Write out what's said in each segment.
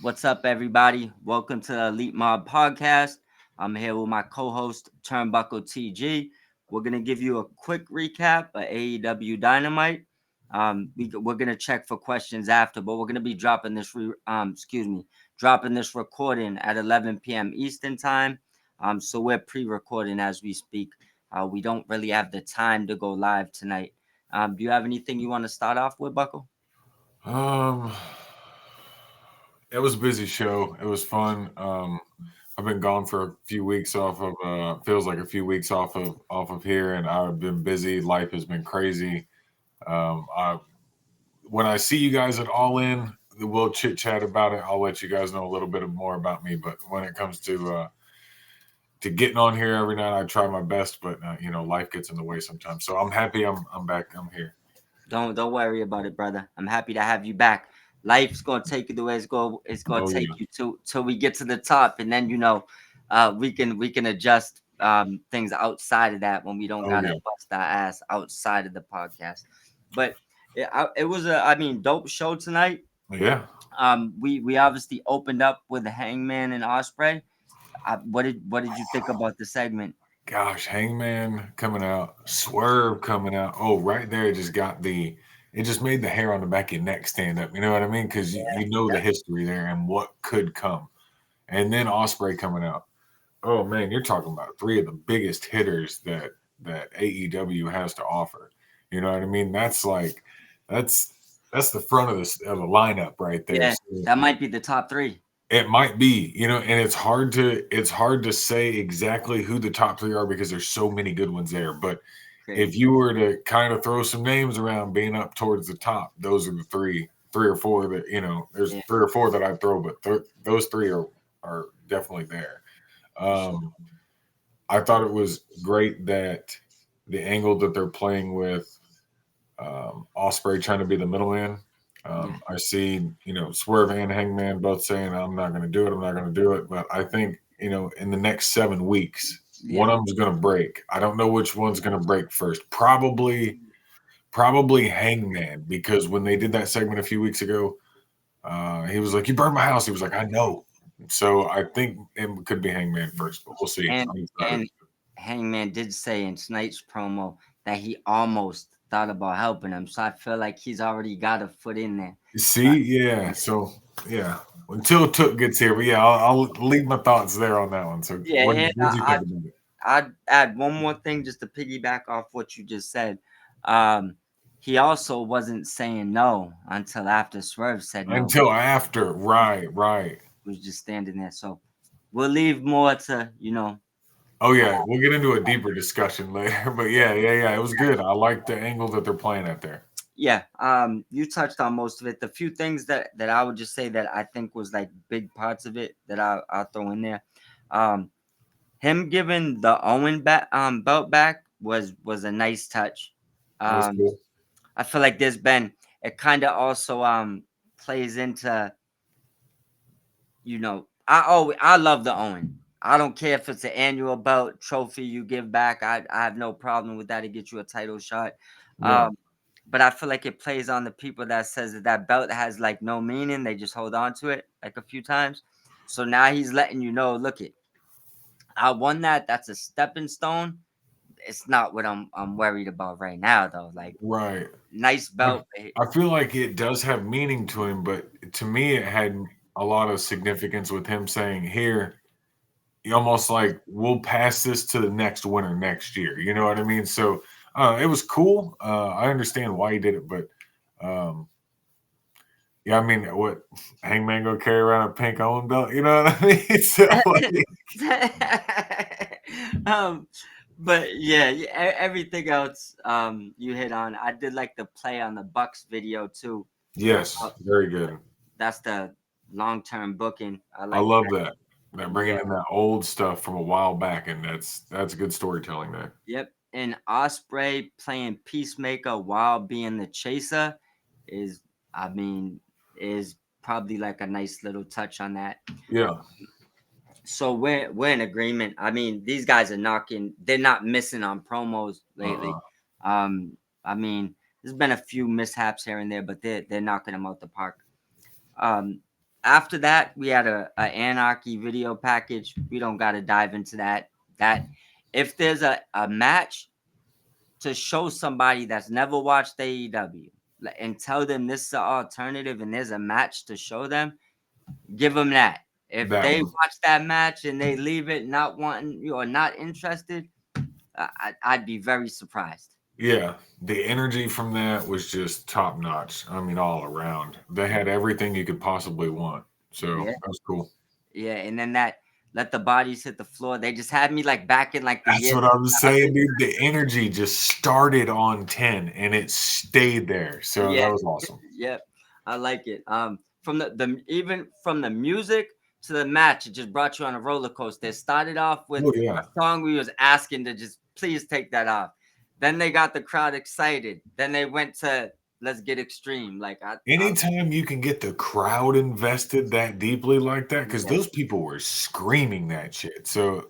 What's up, everybody? Welcome to the Elite Mob Podcast. I'm here with my co-host Turnbuckle TG. We're gonna give you a quick recap of AEW Dynamite. We're gonna check for questions after, but we're gonna be dropping dropping this recording at 11 p.m. Eastern time. So we're pre-recording as we speak. We don't really have the time to go live tonight. Do you have anything you want to start off with, Buckle? Um, it was a busy show. It was fun. I've been gone for a few weeks off of feels like a few weeks off of here, and I've been busy. Life has been crazy. I When I see you guys at All In, we'll chit chat about it. I'll let you guys know a little bit more about me. But when it comes to getting on here every night, I try my best. But life gets in the way sometimes. So I'm happy. I'm back. I'm here. Don't worry about it, brother. I'm happy to have you back. Life's gonna take you the way it's gonna Oh take yeah. you to till we get to the top, and then we can adjust things outside of that when we don't Oh gotta yeah. bust our ass outside of the podcast. But it was dope show tonight. Yeah. We obviously opened up with Hangman and Osprey. What did you think about the segment? Gosh, Hangman coming out, Swerve coming out. Oh, right there, it just made the hair on the back of your neck stand up. You know what I mean? Because you know the history there and what could come. And then Osprey coming out. Oh man, you're talking about three of the biggest hitters that AEW has to offer. You know what I mean? That's that's the front of the lineup right there. Yeah, So that might be the top three. it might be, and it's hard to say exactly who the top three are because there's so many good ones there. But if Crazy. you were to kind of throw some names around being up towards the top, those are the three or four that there's Yeah, three or four that I throw, but those three are definitely there. for sure. Um, I thought it was great that the angle that they're playing with Osprey trying to be the middleman. Yeah, I see, Swerve and Hangman both saying, I'm not going to do it. I'm not going to do it. But I think, in the next 7 weeks, yeah. one of them's going to break. I don't know which one's going to break first. Probably Hangman, because when they did that segment a few weeks ago, he was like, "You burned my house." He was like, "I know." So I think it could be Hangman first, but we'll see. And I'm excited. and Hangman did say in tonight's promo that he almost thought about helping him. So I feel like he's already got a foot in there. See, yeah. So yeah, until Took gets here, but yeah, I'll leave my thoughts there on that one. So Yeah, what and did you think about it? I'd add one more thing just to piggyback off what you just said. Um, he also wasn't saying no until after Swerve said no. Until after, right, right. He was just standing there. So we'll leave more to Oh yeah, we'll get into a deeper discussion later. But yeah. It was good. I like the angle that they're playing at there. Yeah, you touched on most of it. The few things that I would just say that I think was like big parts of it that I'll throw in there. Um, him giving the belt back was a nice touch. That was Um, cool. I feel like there's been it kind of also plays into I love the Owen. I don't care if it's an annual belt trophy you give back. I have no problem with that to get you a title shot. Yeah, Um, but I feel like it plays on the people that says that belt has like no meaning. They just hold on to it like a few times. So now he's letting you know, look it, I won that. That's a stepping stone. It's not what I'm worried about right now though. Like right. nice I belt. I feel like it does have meaning to him, but to me, it had a lot of significance with him saying, "Here, almost like we'll pass this to the next winner next year." You know what I mean? So it was cool. I understand why he did it, but um, yeah, I mean, what Hangman go carry around a pink Owen belt? You know what I mean? So like, um, but everything else you hit on. I did like the play on the Bucks video too. yes, Uh, very good. that's the long term booking. I I like love that. that. They're Yeah. bringing in that old stuff from a while back, and that's good storytelling there. Yep. And Osprey playing Peacemaker while being the chaser is, I mean, is probably like a nice little touch on that. Yeah, So we're in agreement. I mean, these guys are knocking. They're not missing on promos lately. uh-uh. I mean, there's been a few mishaps here and there, but they're knocking them out the park. Um, After that, we had a Anarchy video package. We don't got to dive into that. That if there's a match to show somebody that's never watched AEW and tell them this is the alternative and there's a match to show them, give them that. If That they was watch that match and they leave it not wanting you or not interested, I'd be very surprised. yeah. The energy from that was just top notch. I mean, all around. They had everything you could possibly want. So Yeah, that was cool. yeah. And then that let the bodies hit the floor. They just had me like back in like the That's year what I was 2000. saying, dude. The energy just started on 10 and it stayed there. So Yeah, that was awesome. yep. I like it. From the even from the music to the match, it just brought you on a roller coaster. It started off with Oh yeah. a song we was asking to just please take that off. Then they got the crowd excited. Then they went to let's get extreme. Like I Anytime you can get the crowd invested that deeply like that, because yeah. those people were screaming that shit. So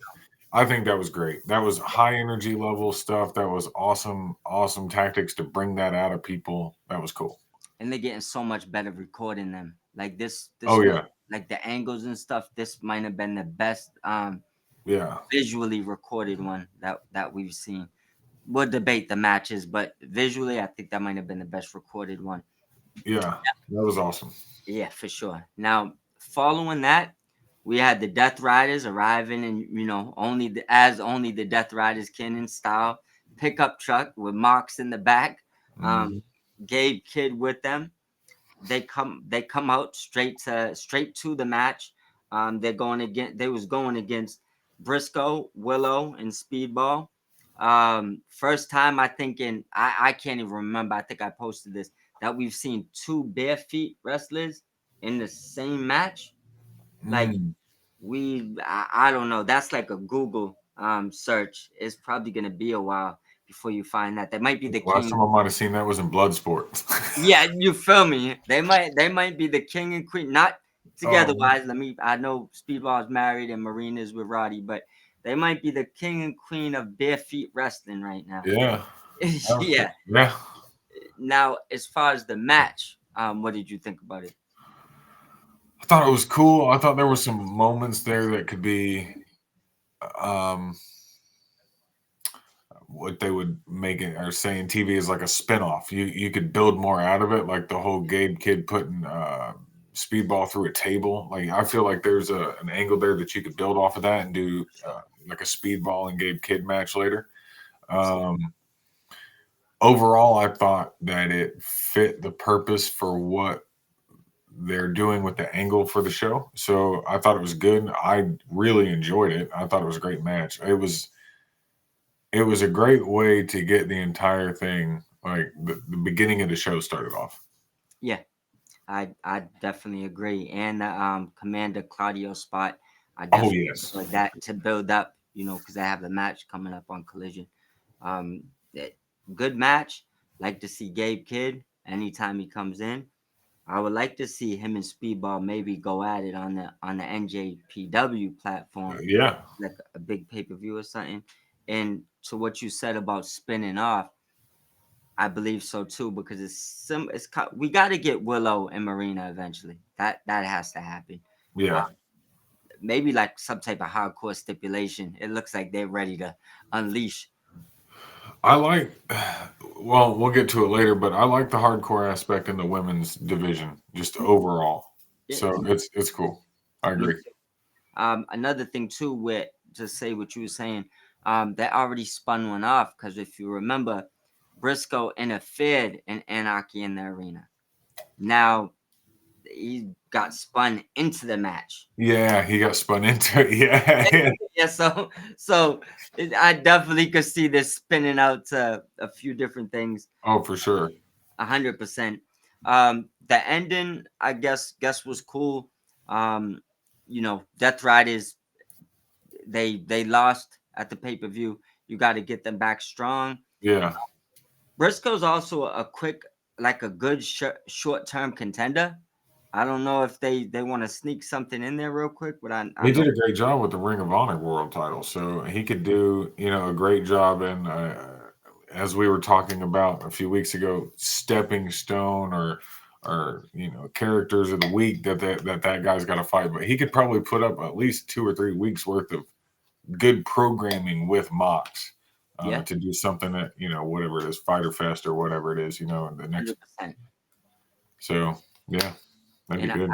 I think that was great. That was high energy level stuff. That was awesome, awesome tactics to bring that out of people. That was cool. And they're getting so much better recording them. Like this Oh was yeah. like the angles and stuff. This might have been the best Yeah. visually recorded one that we've seen. We'll debate the matches, but visually, I think that might have been the best recorded one. Yeah. That was awesome. Yeah, for sure. Now, following that, we had the Death Riders arriving, and only the Death Riders can in style. Pickup truck with Mox in the back. Um, Mhm. Gabe Kidd with them. They come out straight to the match. They was going against Briscoe, Willow, and Speedball. First time I think I can't even remember. I think I posted this that we've seen two bare feet wrestlers in the same match. Like Mm. I don't know. That's like a Google search. It's probably gonna be a while before you find that. That might be the Last king. time I might have seen that was in Bloodsport. Yeah, you feel me? They might be the king and queen, not together Oh wise. I know Speedball is married and Marina's with Roddy, but they might be the king and queen of bare feet wrestling right now. yeah. That was Yeah. cool. Yeah. Now, as far as the match, what did you think about it? I thought it was cool. I thought there were some moments there that could be um what they would make it or saying TV is like a spinoff. You could build more out of it, like the whole Gabe kid putting Speedball through a table. Like I feel like there's an angle there that you could build off of that and do like a Speedball and Gabe Kid match later. Um, Overall, I thought that it fit the purpose for what they're doing with the angle for the show. So I thought it was good. I really enjoyed it. I thought it was a great match. It was a great way to get the entire thing, like the beginning of the show started off. Yeah, I definitely agree. And the Commander Claudio spot, I Oh definitely yes, like that to build up, because I have the match coming up on Collision. Um, it, Good match. Like to see Gabe Kidd anytime he comes in. I would like to see him and Speedball maybe go at it on the NJPW platform, yeah, like a big pay per view or something. And to what you said about spinning off, I believe so too because we got to get Willow and Marina eventually. That has to happen. yeah. Maybe like some type of hardcore stipulation. It looks like they're ready to unleash. I like. Well, we'll get to it later, but I like the hardcore aspect in the women's division, just overall. Yeah, So it's cool. I me agree. too. Another thing too, with to say what you were saying, they already spun one off because if you remember, Briscoe interfered in Anarchy in the arena. Now he got spun into the match. Yeah, he got spun into it. Yeah, Yeah, I definitely could see this spinning out to a few different things. oh for sure. 100%. The ending, I guess was cool. Death Riders they lost at the pay per view. You got to get them back strong. Yeah, Briscoe's also a quick, like a good short term contender. I don't know if they want to sneak something in there real quick, but I he know. did a great job with the Ring of Honor World Title, so he could do a great job in as we were talking about a few weeks ago, stepping stone or characters of the week that guy's got to fight. But he could probably put up at least 2 or 3 weeks worth of good programming with Mox Yeah, to do something that whatever it is, Fighter Fest or whatever it is, the next. 100%. So yeah, that'd be And good.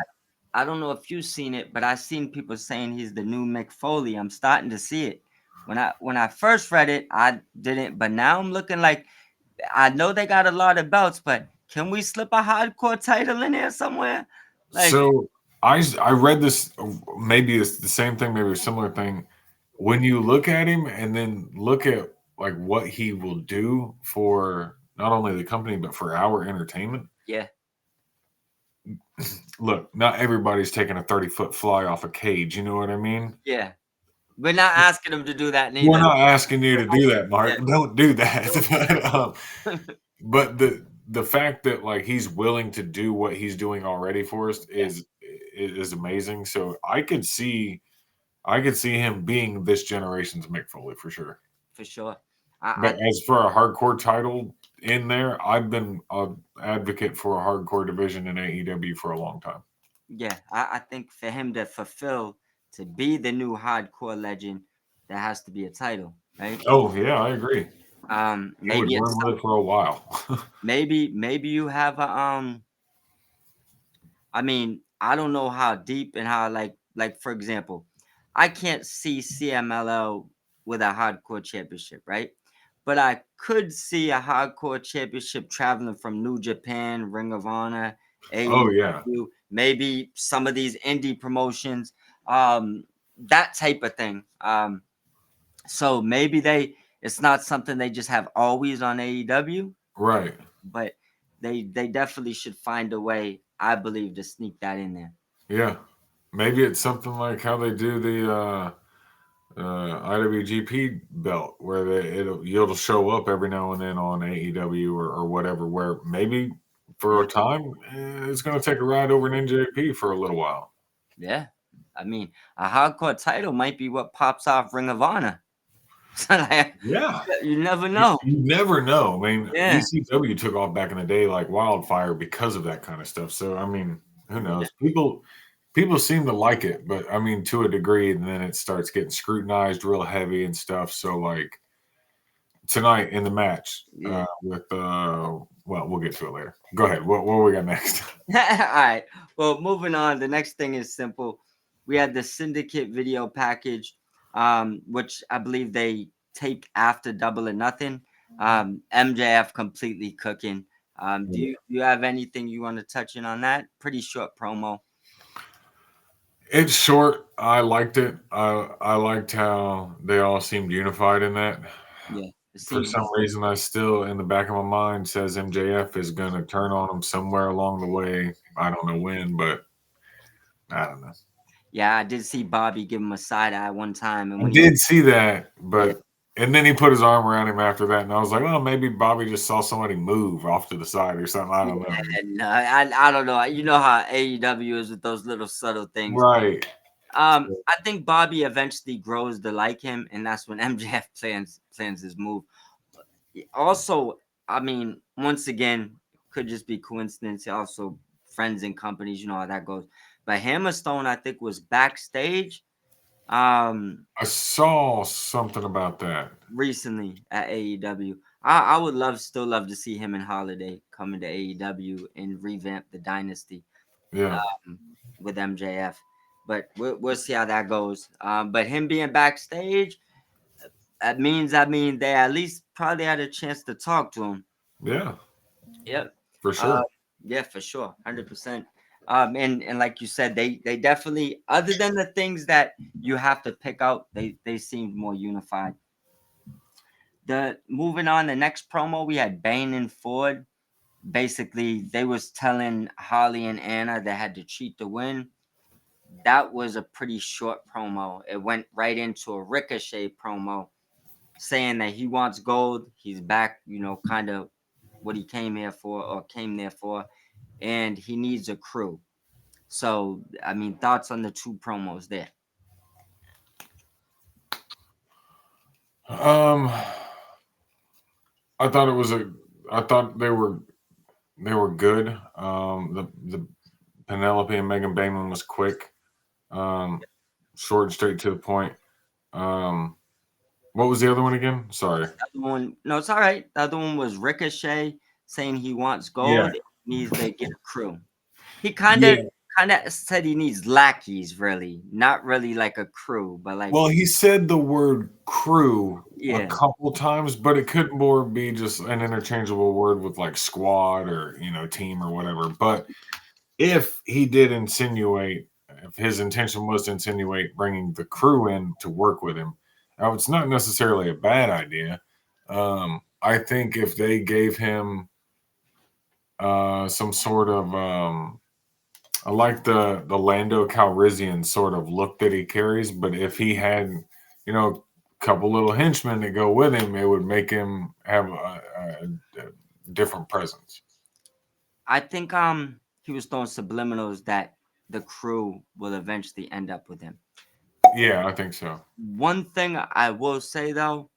I don't know if you've seen it, but I've seen people saying he's the new Mick Foley. I'm starting to see it. When I first read it, I didn't, but now I'm looking like I know they got a lot of belts, but can we slip a hardcore title in there somewhere? Like, So I read this. Maybe it's the same thing, maybe a similar thing. When you look at him and then look at like what he will do for not only the company but for our entertainment. yeah, Look, not everybody's taking a 30-foot fly off a cage. You know what I mean? yeah. We're not asking them to do that We're neither. not asking you to do that, Yeah. Mark. Don't do that. But the fact that like he's willing to do what he's doing already for us is amazing. So I could see him being this generation's Mick Foley for sure. For sure. But as for a hardcore title in there, I've been an advocate for a hardcore division in AEW for a long time. I think for him to be the new hardcore legend, there has to be a title, right? Oh yeah, I agree. He would Maybe it's run with it for a while. maybe you have a I mean, I don't know how deep and how like for example, I can't see CMLL with a hardcore championship, right? But I could see a hardcore championship traveling from New Japan, Ring of Honor, Oh yeah, AEW, maybe some of these indie promotions, that type of thing. So maybe it's not something they just have always on AEW, right. but they definitely should find a way, I believe, to sneak that in there. Yeah, maybe it's something like how they do the IWGP belt, where you'll show up every now and then on AEW or whatever. Where maybe for a time it's going to take a ride over in NJP for a little while. Yeah. I mean, a hardcore title might be what pops off Ring of Honor. So like, Yeah, you never know. you never know. I mean, Yeah. ECW took off back in the day like wildfire because of that kind of stuff. So I mean, who Yeah. knows? People seem to like it, but I mean, to a degree, and then it starts getting scrutinized real heavy and stuff. So like tonight in the match Yeah. with well, we'll get to it later. Go ahead. What we got next? All right. Well, moving on. The next thing is simple. We had the Syndicate video package, which I believe they take after Double or Nothing. MJF completely cooking. Do you have anything you want to touch in on that? Pretty short promo. It's short. I liked it. I liked how they all seemed unified in that. Yeah. For some reason, I still, in the back of my mind, says MJF is going to turn on him somewhere along the way. I don't know when, but I don't know. Yeah, I did see Bobby give him a side eye one time, and I when did see that, but and then he put his arm around him after that, and I was like, well, maybe Bobby just saw somebody move off to the side or something. I don't know. and I don't know. You know how AEW is with those little subtle things. Right. I think Bobby eventually grows to like him, and that's when MJF plans his move. Also, I mean, once again, could just be coincidence. Also, friends and companies, you know how that goes. But Hammerstone, I think, was backstage. I saw something about that Recently at AEW. I would still love to see him and Holiday coming to AEW and revamp the dynasty. Yeah. With MJF, but we'll see how that goes. But him being backstage, that means they at least probably had a chance to talk to him. Yeah. Yep. For sure. Yeah, for sure, 100%. And like you said, they definitely, other than the things that you have to pick out, they seemed more unified. Moving on, the next promo we had Bane and Ford. Basically, they was telling Holly and Anna they had to cheat to win. That was a pretty short promo. It went right into a Ricochet promo saying that he wants gold. He's back, kind of what he came there for, and he needs a crew. So, I mean, thoughts on the two promos there? I thought they were they were good. The Penelope and Megan Bayman was quick, um, short and straight to the point. Um, what was the other one again? Sorry. The other one, no, it's all right. The other one was Ricochet saying he wants Yeah, gold, needs to get a crew. He kind of yeah. said he needs lackeys, really, not really like a crew, but like Well, he said the word crew a yeah, couple times, but it could more be just an interchangeable word with like squad or team or whatever. But if he did insinuate, if his intention was to insinuate bringing the crew in to work with him, now it's not necessarily a bad idea. I think if they gave him some sort of, I like the Lando Calrissian sort of look that he carries, but if he had, a couple little henchmen that go with him, it would make him have a different presence. I think he was throwing subliminals that the crew will eventually end up with him. Yeah, I think so. One thing I will say though,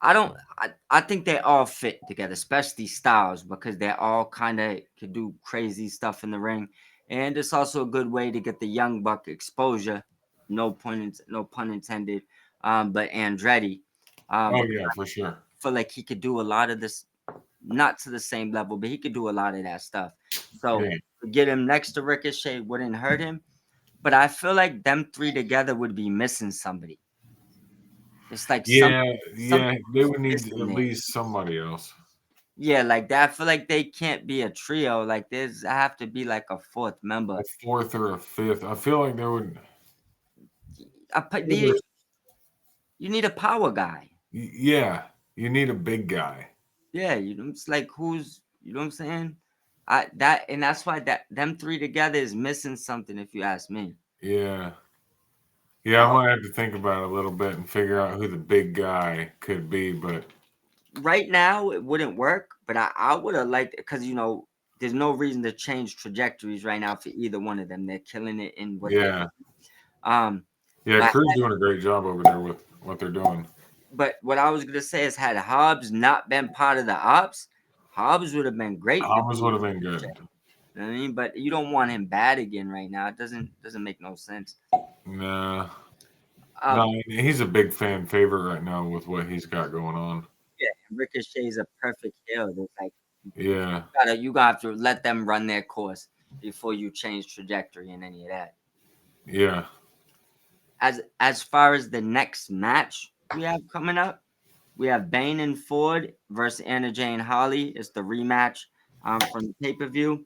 I think they all fit together, especially Styles, because they all kind of could do crazy stuff in the ring. And it's also a good way to get the young buck exposure. No pun intended. But Andretti, Oh because yeah, for sure. I feel like he could do a lot of this, not to the same level, but he could do a lot of that stuff. So Yeah. to get him next to Ricochet wouldn't hurt him. But I feel like them three together would be missing somebody. It's like Yeah, something yeah, they would need missing at there. least somebody else. Yeah, like that. I feel like they can't be a trio. Like there's have to be like a fourth A member. fourth or a fifth. I feel like there would I put either, you need a power guy. yeah, you need a big guy. Yeah, it's like who's you know what I'm saying? That's why that them three together is missing something if you ask me. Yeah. Yeah, I Uh, might have to think about it a little bit and figure out who the big guy could be, but right now it wouldn't work, but I would have liked because there's no reason to change trajectories right now for either one of them. They're killing it in what they yeah. um Yeah, but Crew's doing a great job over there with what they're doing. but what I was gonna say is had Hobbs not been part of the ops, Hobbs would have been great to Thomas be would with have been Ricochet. good. You know what I mean? But you don't want him bad again right now. It doesn't make no sense. Nah. Um, No, he's a big fan favorite right now with what he's got going on. yeah, Ricochet's a perfect heel. It's like Yeah. you gotta have to let them run their course before you change trajectory and any of that. Yeah. As far as the next match we have coming up, we have Bane and Ford versus Anna Jane Holly. It's the rematch from the pay per view.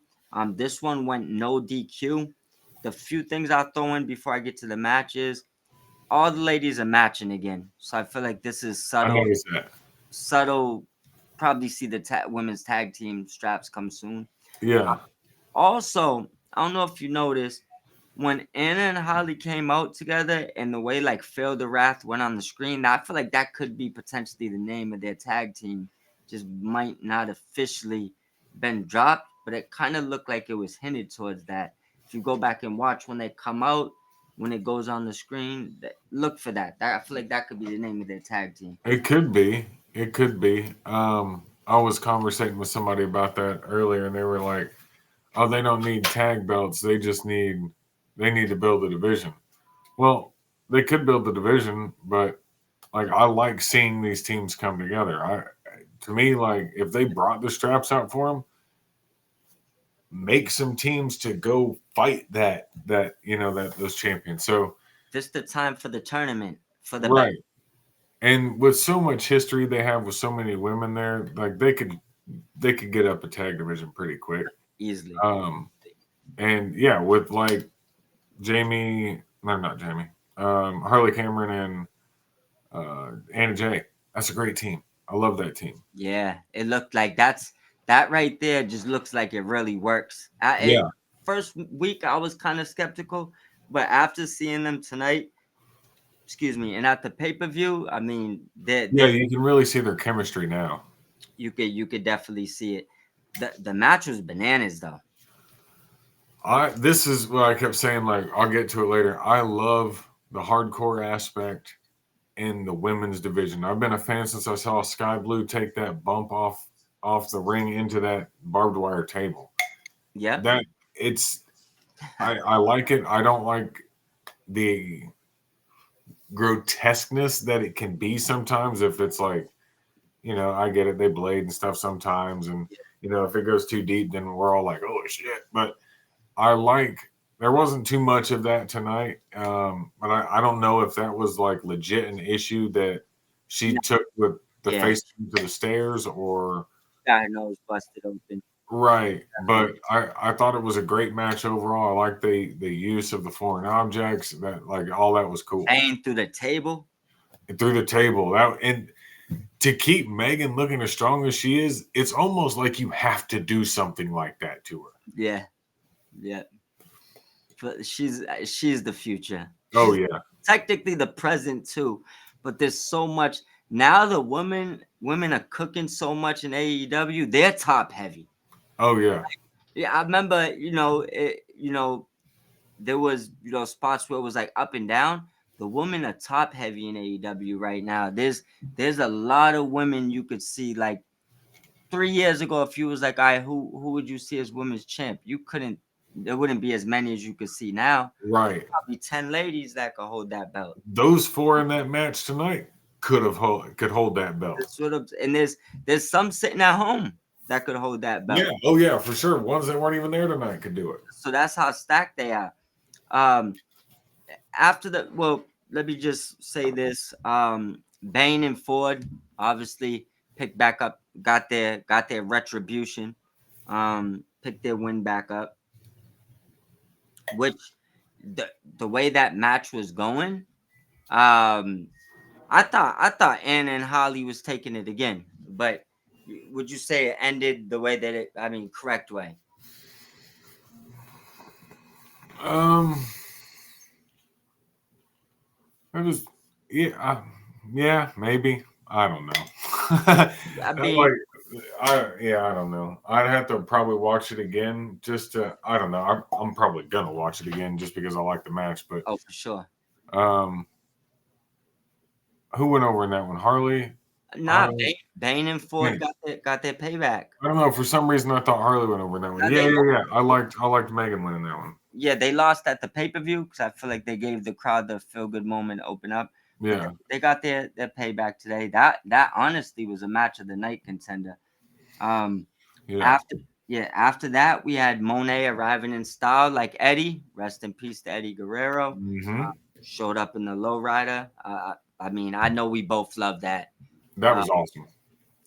This one went no DQ. The few things I'll throw in before I get to the matches, all the ladies are matching again. So I feel like this is I subtle. noticed that. Subtle. Probably see the women's tag team straps come soon. Yeah. Also, I don't know if you noticed when Anna and Holly came out together and the way like Phil the Wrath went on the screen, I feel like that could be potentially the name of their tag team. Just might not officially been dropped, but it kind of looked like it was hinted towards that. If you go back and watch when they come out, when it goes on the screen, look for that. I feel like that could be the name of their tag team. It could be. It could be. I was conversating with somebody about that earlier, and they were like, "Oh, they don't need tag belts. They need to build a division." Well, they could build the division, but like I like seeing these teams come together. To me, like if they brought the straps out for them, make some teams to go fight that those champions. So This the time for the tournament for the belt right. And with so much history they have with so many women there, like they could get up a tag division pretty quick. easily. Um, and yeah, with like Jamie, no, not Jamie, Harley Cameron and Anna Jay, that's a great team. I love that team. Yeah, it looked like that right there just looks like it really works. Yeah, First week I was kind of skeptical, but after seeing them tonight, excuse me, and at the pay per view, I mean, yeah, they you can really see their chemistry now. you could definitely see it. The match was bananas though. This is what I kept saying. Like I'll get to it later. I love the hardcore aspect in the women's division. I've been a fan since I saw Sky Blue take that bump off off the ring into that barbed wire table. Yeah. That it's I like it. I don't like the grotesqueness that it can be sometimes if it's like, I get it, they blade and stuff sometimes, and if it goes too deep, then we're all like, oh shit. But I like there wasn't too much of that tonight. But I don't know if that was like legit an issue that she No, took with the yeah. face to the stairs or Got her nose busted open. right. But I thought it was a great match overall. I like the use of the foreign objects, that like all that was cool. Bang through the table. And through the table. That and to keep Megan looking as strong as she is, it's almost like you have to do something like that to her. Yeah. Yeah. But she's the future. Oh She's yeah. technically the present too. But there's so much now. The women are cooking so much in AEW. They're top heavy. Oh yeah. Yeah, I remember. There was spots where it was like up and down. The women are top heavy in AEW right now. There's a lot of women you could see. Like 3 years ago, if you was like, "I who would you see as women's champ?" You couldn't. There wouldn't be as many as you could see now. Right. Probably 10 ladies that could hold that belt. Those four in that match tonight could hold that belt. Sort of, and there's some sitting at home that could hold that belt. Yeah. Oh yeah, for sure. Ones that weren't even there tonight could do it. So that's how stacked they are. Um, After let me just say this. Bane and Ford obviously picked back up, got their retribution, picked their win back up. Which the way that match was going, I thought Anna and Holly was taking it again, but would you say it ended the way that correct way? It was yeah, maybe. I don't know. I mean, I don't know. I'd have to probably watch it again just to. I don't know. I'm probably gonna watch it again just because I like the match. But oh, for sure. um, who went over in that one? Harley. Nah, Bane and Ford got their payback. I don't know. For some reason, I thought Harley went over in that one. Yeah. I liked Megan winning that one. Yeah, they lost at the pay-per-view because I feel like they gave the crowd the feel-good moment to open up. Yeah, they got their payback today. That honestly was a match of the night contender. yeah. After that, we had Monet arriving in style like Eddie. Rest in peace to Eddie Guerrero. Mm-hmm. Showed up in the lowrider. I know we both love that. That was awesome.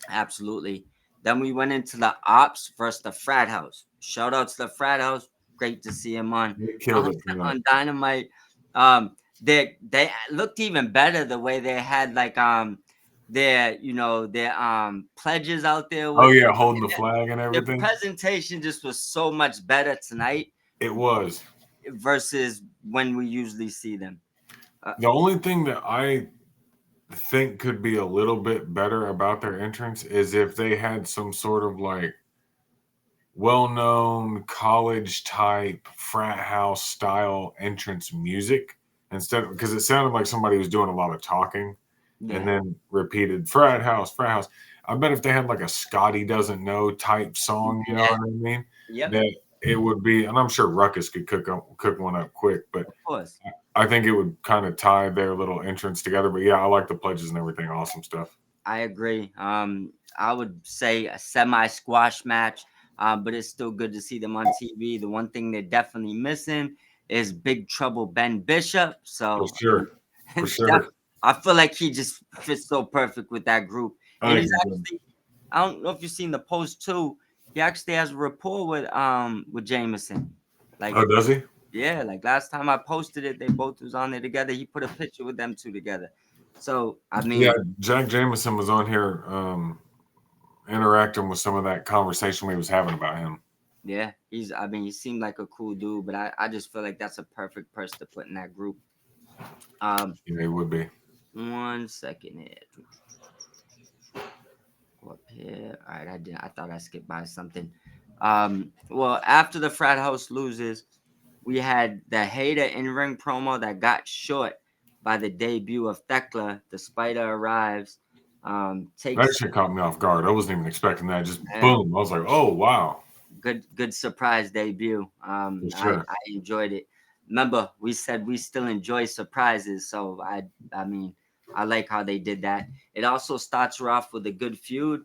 Absolutely. Then we went into the Ops versus the Frat House. Shout out to the Frat House. Great to see him on Dynamite. They looked even better the way they had like their pledges out there. Holding the flag and everything. The presentation just was so much better tonight. It was versus when we usually see them. The only thing that I think could be a little bit better about their entrance is if they had some sort of like well-known college type frat house style entrance music instead, because it sounded like somebody was doing a lot of talking and then repeated frat house. I bet if they had like a Scotty Doesn't Know type song, you know what I mean? Yeah. That it would be, and I'm sure Ruckus could cook one up quick, but of course. I think it would kind of tie their little entrance together. But yeah, I like the pledges and everything. Awesome stuff. I agree. I would say a semi squash match, but it's still good to see them on TV. The one thing they're definitely missing is Big Trouble Ben Bishop. So for sure. I feel like he just fits so perfect with that group. And he's actually, I don't know if you've seen the post too. He actually has a rapport with Jameson. Like, oh, does he? Yeah, like last time I posted it, they both was on there together. He put a picture with them two together. So yeah, Jack Jameson was on here interacting with some of that conversation we was having about him. Yeah, he seemed like a cool dude, but I just feel like that's a perfect person to put in that group. Yeah, it would be. 1 second here. Go up here. All right, I thought I skipped by something. Well, after the Frat House loses, we had the Hater in-ring promo that got short by the debut of Thekla. The Spider arrives. That Takes shit caught me off guard. I wasn't even expecting that. Just uh, boom. I was like, oh wow. good surprise debut. For I sure. enjoyed it. Remember, we said we still enjoy surprises, so I mean, I like how they did that. It also starts her off with a good feud.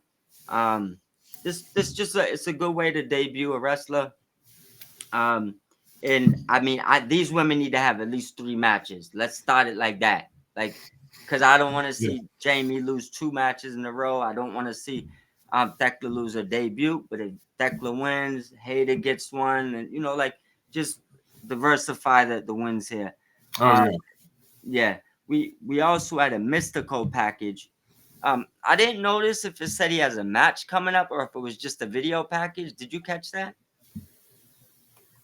Um, this just it's a good way to debut a wrestler. Um, and I mean, these women need to have at least 3 matches. Let's start it like that. Like, because I don't want to Yeah. see Jamie lose 2 matches in a row. I don't want to see Thekla lose her debut. But if Thekla wins, Hayter gets one, and like just diversify the wins here. Oh Uh, yeah. yeah, we also had a mystical package. I didn't notice if it said he has a match coming up or if it was just a video package. Did you catch that?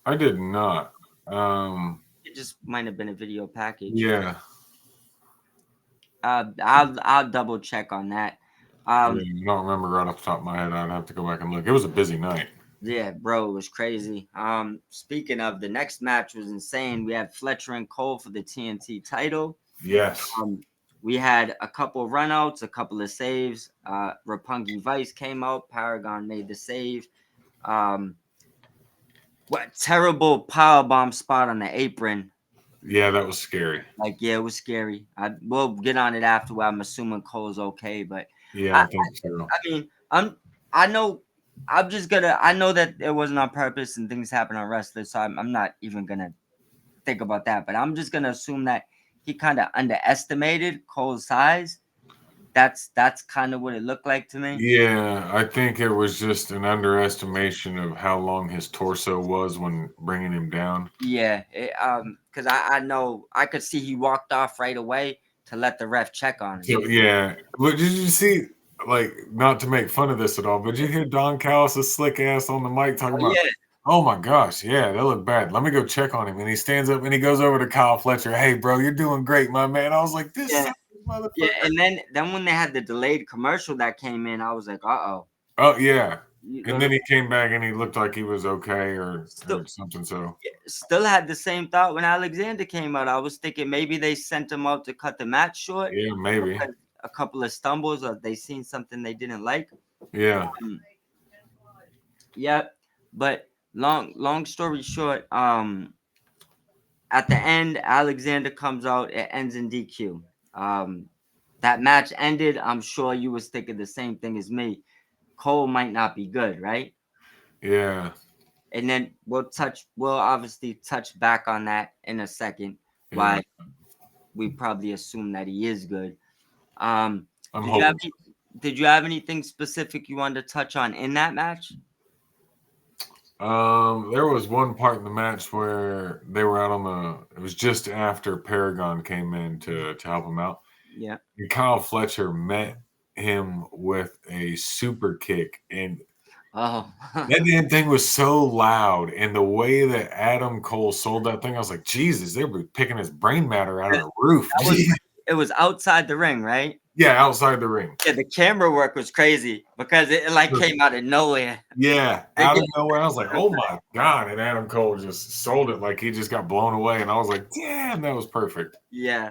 I did not. It just might have been a video package. Yeah. I'll double check on that. Yeah. Um, I don't remember right off the top of my head. I'd have to go back and look. It was a busy night. yeah, bro, it was crazy. Speaking of, the next match was insane. We had Fletcher and Cole for the TNT title. Yes. We had a couple runouts, a couple of saves. Roppongi Vice came out. Paragon made the save. What terrible powerbomb spot on the apron. Yeah, that was scary. Like, yeah, it was scary. We'll get on it after. I'm assuming Cole's okay, but Yeah, I, I think so. I mean, I know, I know that it wasn't on purpose and things happen on wrestlers, so I'm not even gonna think about that. But I'm just gonna assume that he kind of underestimated Cole's size. That's kind of what it looked like to me. Yeah, I think it was just an underestimation of how long his torso was when bringing him down. Yeah, because I know I could see he walked off right away to let the ref check on him. So yeah, but did you see? Like, not to make fun of this at all, but did you hear Don Callis' slick ass on the mic talking Oh about? yeah, Oh my gosh, yeah, that looked bad. Let me go check on him. And he stands up and he goes over to Kyle Fletcher. Hey, bro, you're doing great, my man. I was like, this yeah, son of a yeah. motherfucker. And then when they had the delayed commercial that came in, I was like, uh-oh. Oh yeah. You And then he came back and he looked like he was okay or still something. So still had the same thought when Alexander came out. I was thinking maybe they sent him out to cut the match short. yeah, maybe. Because a couple of stumbles or they seen something they didn't like. Yeah. Yeah, but long story short, at the end, Alexander comes out. It ends in DQ. That match ended. I'm sure you was thinking the same thing as me. Cole might not be good, right? Yeah. And then we'll obviously touch back on that in a second. Yeah. Why we probably assume that he is good. I'm Did hoping. did you have anything specific you wanted to touch on in that match? There was one part in the match where they were out on the. It was just after Paragon came in to help him out. Yeah. And Kyle Fletcher met him with a super kick, and Oh. that damn thing was so loud. And the way that Adam Cole sold that thing, I was like, Jesus, they were picking his brain matter out of the roof. It was outside the ring, right? Yeah, outside the ring. Yeah, the camera work was crazy because it like came out of nowhere. Yeah, out of nowhere. I was like, oh my God. And Adam Cole just sold it like he just got blown away. And I was like, damn, that was perfect. Yeah.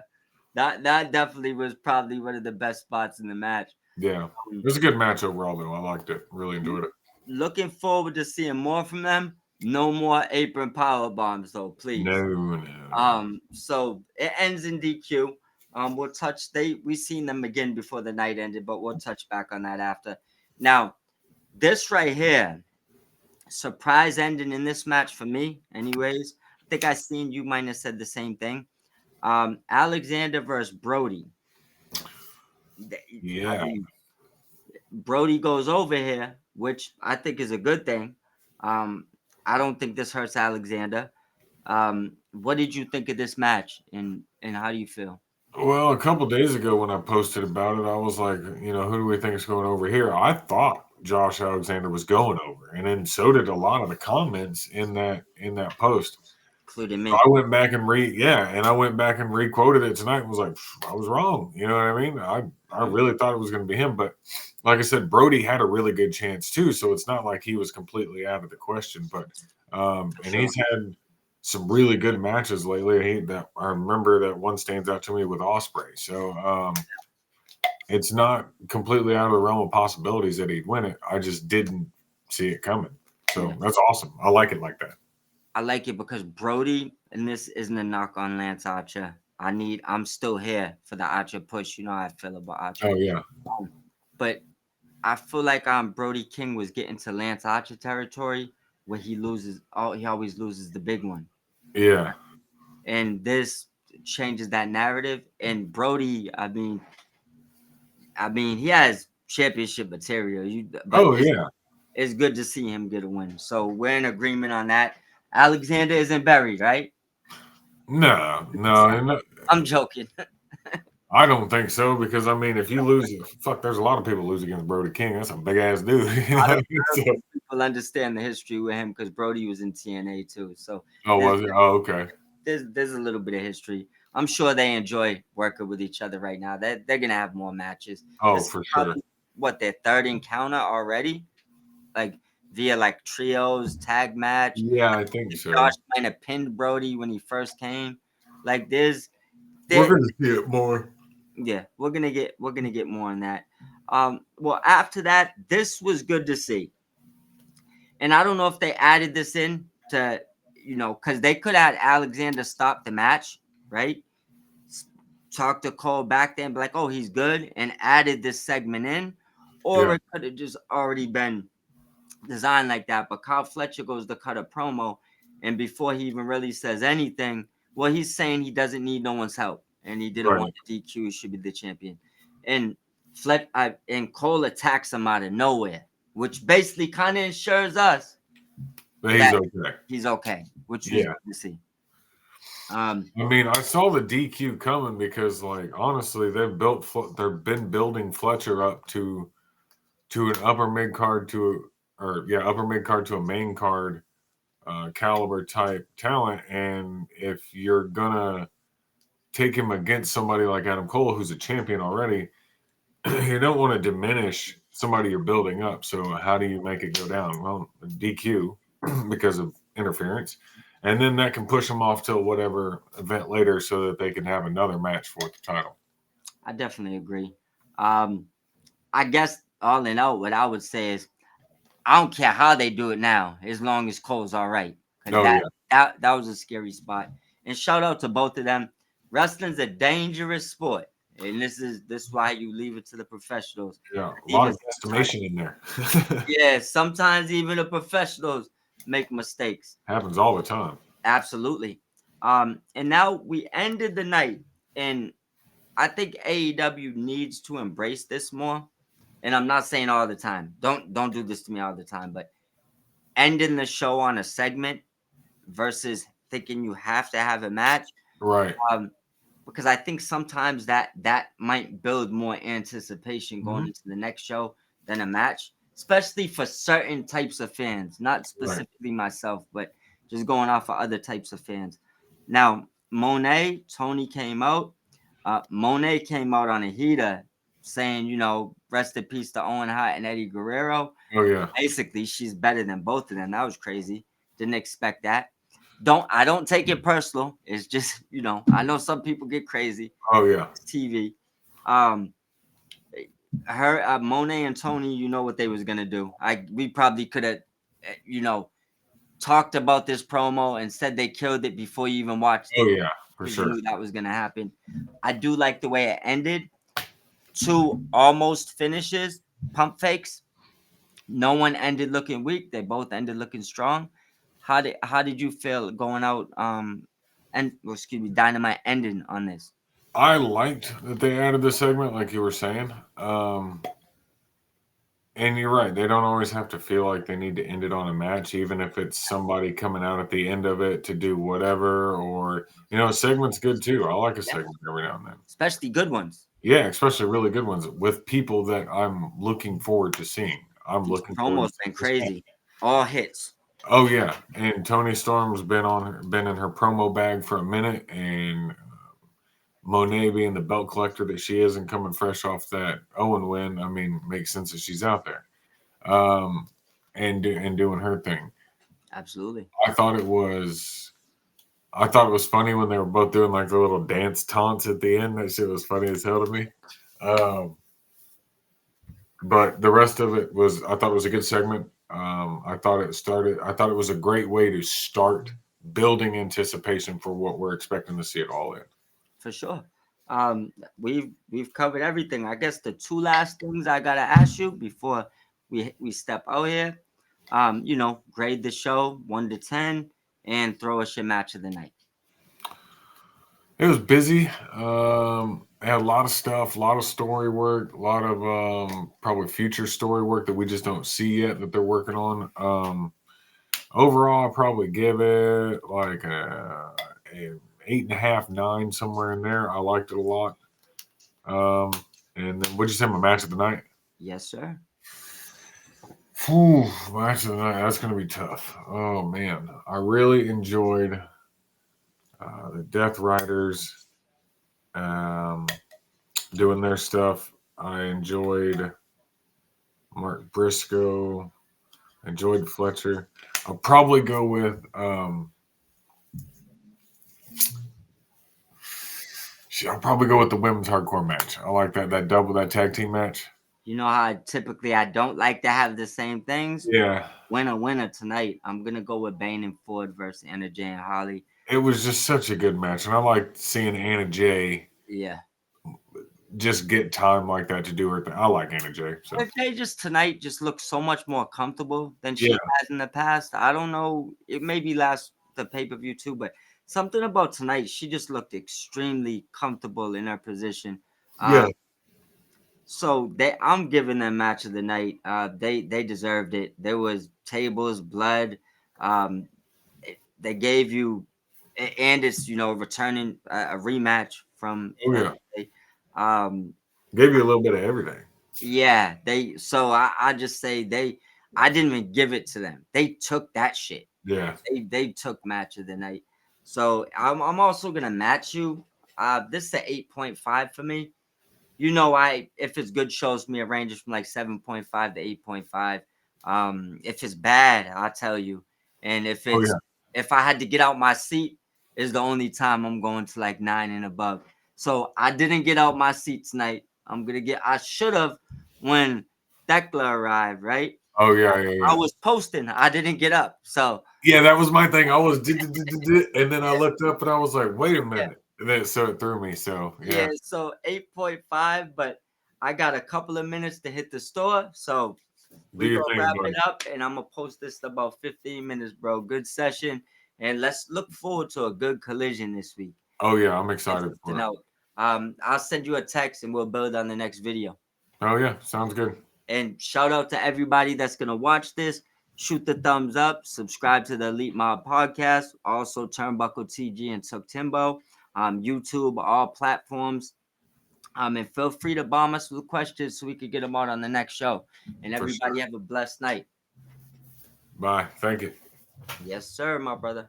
That definitely was probably one of the best spots in the match. Yeah. It was a good match overall, though. I liked it. Really enjoyed it. Looking forward to seeing more from them. No more apron power bombs, though, please. No. So it ends in DQ. We'll touch. We seen them again before the night ended, but we'll touch back on that after. Now, this right here, surprise ending in this match for me. Anyways, I think I seen you might have said the same thing. Alexander versus Brody. Yeah. I mean, Brody goes over here, which I think is a good thing. I don't think this hurts Alexander. What did you think of this match, and how do you feel? Well, a couple days ago when I posted about it, I was like, who do we think is going over here? I thought Josh Alexander was going over, and then so did a lot of the comments in that post. Including me. So I went back and I went back and re-quoted it tonight and was like, I was wrong. You know what I mean? I really thought it was going to be him, but like I said, Brody had a really good chance too, so it's not like he was completely out of the question. But he's had some really good matches lately. I remember that one stands out to me with Ospreay. So it's not completely out of the realm of possibilities that he'd win it. I just didn't see it coming. So Yeah. that's awesome. I like it like that. I like it because Brody, and this isn't a knock on Lance Archer. I'm still here for the Archer push. You know how I feel about Archer. Oh yeah. But I feel like Brody King was getting to Lance Archer territory where he loses. Oh, he always loses the big one, Yeah. and this changes that narrative. And Brody, I mean, he has championship material. But Oh yeah. it's good to see him get a win. So we're in agreement on that. Alexander isn't buried, right? No. I'm joking. I don't think so because I mean, if you lose, fuck, there's a lot of people lose against Brody King. That's a big ass dude. You know I what I don't, mean? I don't So, think people understand the history with him because Brody was in TNA too. So oh, there's was it? Oh, okay. there's a little bit of history. I'm sure they enjoy working with each other right now. They're gonna have more matches. Oh, This is for sure. probably what their third encounter already, like via like trios, tag match. Yeah, I think Josh so. might have pinned Brody when he first came. Like We're there, gonna see it more. yeah, we're gonna get more on that. Well, after that, this was good to see, and I don't know if they added this in to, because they could have had Alexander stop the match, right? Talk to Cole back then, be like, "Oh, he's good," and added this segment in, or Yeah. it could have just already been designed like that. But Kyle Fletcher goes to cut a promo, and before he even really says anything, well, he's saying he doesn't need no one's help, and he didn't want Right. the DQ, should be the champion. And and Cole attacks him out of nowhere, which basically kind of ensures us But he's that okay. he's okay, which was Yeah. good to see. Um, I mean, I saw the DQ coming because, like, honestly, they've been building Fletcher up to an upper mid card upper mid card to a main card caliber type talent, and if you're gonna take him against somebody like Adam Cole, who's a champion already, you don't want to diminish somebody you're building up. So how do you make it go down? Well, DQ because of interference, and then that can push them off to whatever event later so that they can have another match for the title. I definitely agree. Um, I guess all in all, what I would say is I don't care how they do it now, as long as Cole's all right. Because Oh that, yeah, that that was a scary spot. And shout out to both of them. Wrestling's a dangerous sport, and this is why you leave it to the professionals. yeah, a lot Even of estimation in there. yeah, sometimes even the professionals make mistakes. Happens all the time. Absolutely. And now we ended the night, and I think AEW needs to embrace this more. And I'm not saying all the time. Don't do this to me all the time, but ending the show on a segment versus thinking you have to have a match. Right. Because I think sometimes that might build more anticipation going Mhm. into the next show than a match, especially for certain types of fans, not Right. specifically myself, but just going off of other types of fans. Now, Tony came out. Monet came out on a heater saying, rest in peace to Owen Hart and Eddie Guerrero. Oh yeah. Basically, she's better than both of them. That was crazy. Didn't expect that. I don't take it personal. It's just, I know some people get crazy. Oh yeah. It's TV. Um, her, Monet and Tony, you know what they was gonna do. We probably could have, you know, talked about this promo and said they killed it before you even watched Oh it yeah. For because you sure. knew that was gonna happen. I do like the way it ended. Two almost finishes, pump fakes. No one ended looking weak. They both ended looking strong. How did you feel going out? Dynamite ending on this. I liked that they added this segment, like you were saying. And you're right; they don't always have to feel like they need to end it on a match, even if it's somebody coming out at the end of it to do whatever. Or a segment's good too. I like a Yeah, segment every now and then. especially good ones. Yeah, especially really good ones with people that I'm looking forward to seeing. I'm These looking forward to promos seeing been this match. crazy. All hits. Oh yeah, and Tony Storm's been in her promo bag for a minute, and Monet being the belt collector that she is and coming fresh off that Owen win, I mean, makes sense that she's out there, um, and doing her thing. Absolutely. I thought it was funny when they were both doing like the little dance taunts at the end. That shit was funny as hell to me. Um, but the rest of it was, I thought it was a good segment. I thought it was a great way to start building anticipation for what we're expecting to see it all in. For sure. We've covered everything. I guess the two last things I gotta ask you before we step out here. Grade the show 1 to 10 and throw us your match of the night. It was busy. I had a lot of stuff, a lot of story work, a lot of probably future story work that we just don't see yet that they're working on. Overall, I probably give it like a 8.5, 9, somewhere in there. I liked it a lot. And then what'd you say, my match of the night? Yes, sir. Whew, match of the night. That's gonna be tough. Oh man, I really enjoyed the Death Riders doing their stuff. I enjoyed Mark Briscoe. Enjoyed Fletcher. I'll probably go with I'll probably go with the women's hardcore match. I like that tag team match. You know how I don't like to have the same things. Yeah. Winner tonight. I'm gonna go with Bane and Ford versus Anna Jay and Holly. It was just such a good match, and I liked seeing Anna Jay. Yeah. Just get time like that to do her thing. I like Anna Jay. So Jay just tonight just looks so much more comfortable than she has in the past. I don't know. It may be the pay-per-view too, but something about tonight, she just looked extremely comfortable in her position. Yeah. So I'm giving them match of the night. They deserved it. There was tables, blood. They gave you, and it's returning a rematch from. Gave you a little bit of everything. Yeah, So I just say I didn't even give it to them. They took that shit. Yeah. They took match of the night. So I'm also gonna match you. This is an 8.5 for me. If it's good shows me, it ranges from like 7.5 to 8.5. If it's bad, I'll tell you. And if I had to get out my seat, is the only time I'm going to like 9 and above. So I didn't get out my seat tonight. I should have when Thekla arrived, right? Oh yeah. I was posting. I didn't get up. So yeah, that was my thing. I was and then I looked up and I was like, wait a minute. And then so it threw me. So yeah. So 8.5, but I got a couple of minutes to hit the store. So we're gonna wrap it up, and I'm gonna post this in about 15 minutes, bro. Good session, and let's look forward to a good collision this week. Oh yeah, I'm excited for it. I'll send you a text, and we'll build on the next video. Oh yeah, sounds good. And shout out to everybody that's gonna watch this. Shoot the thumbs up. Subscribe to the Elite Mob podcast. Also, Turnbuckle TG and Tuck Timbo. YouTube, all platforms. And feel free to bomb us with questions so we could get them out on the next show. And everybody have a blessed night. Bye. Thank you. Yes, sir, my brother.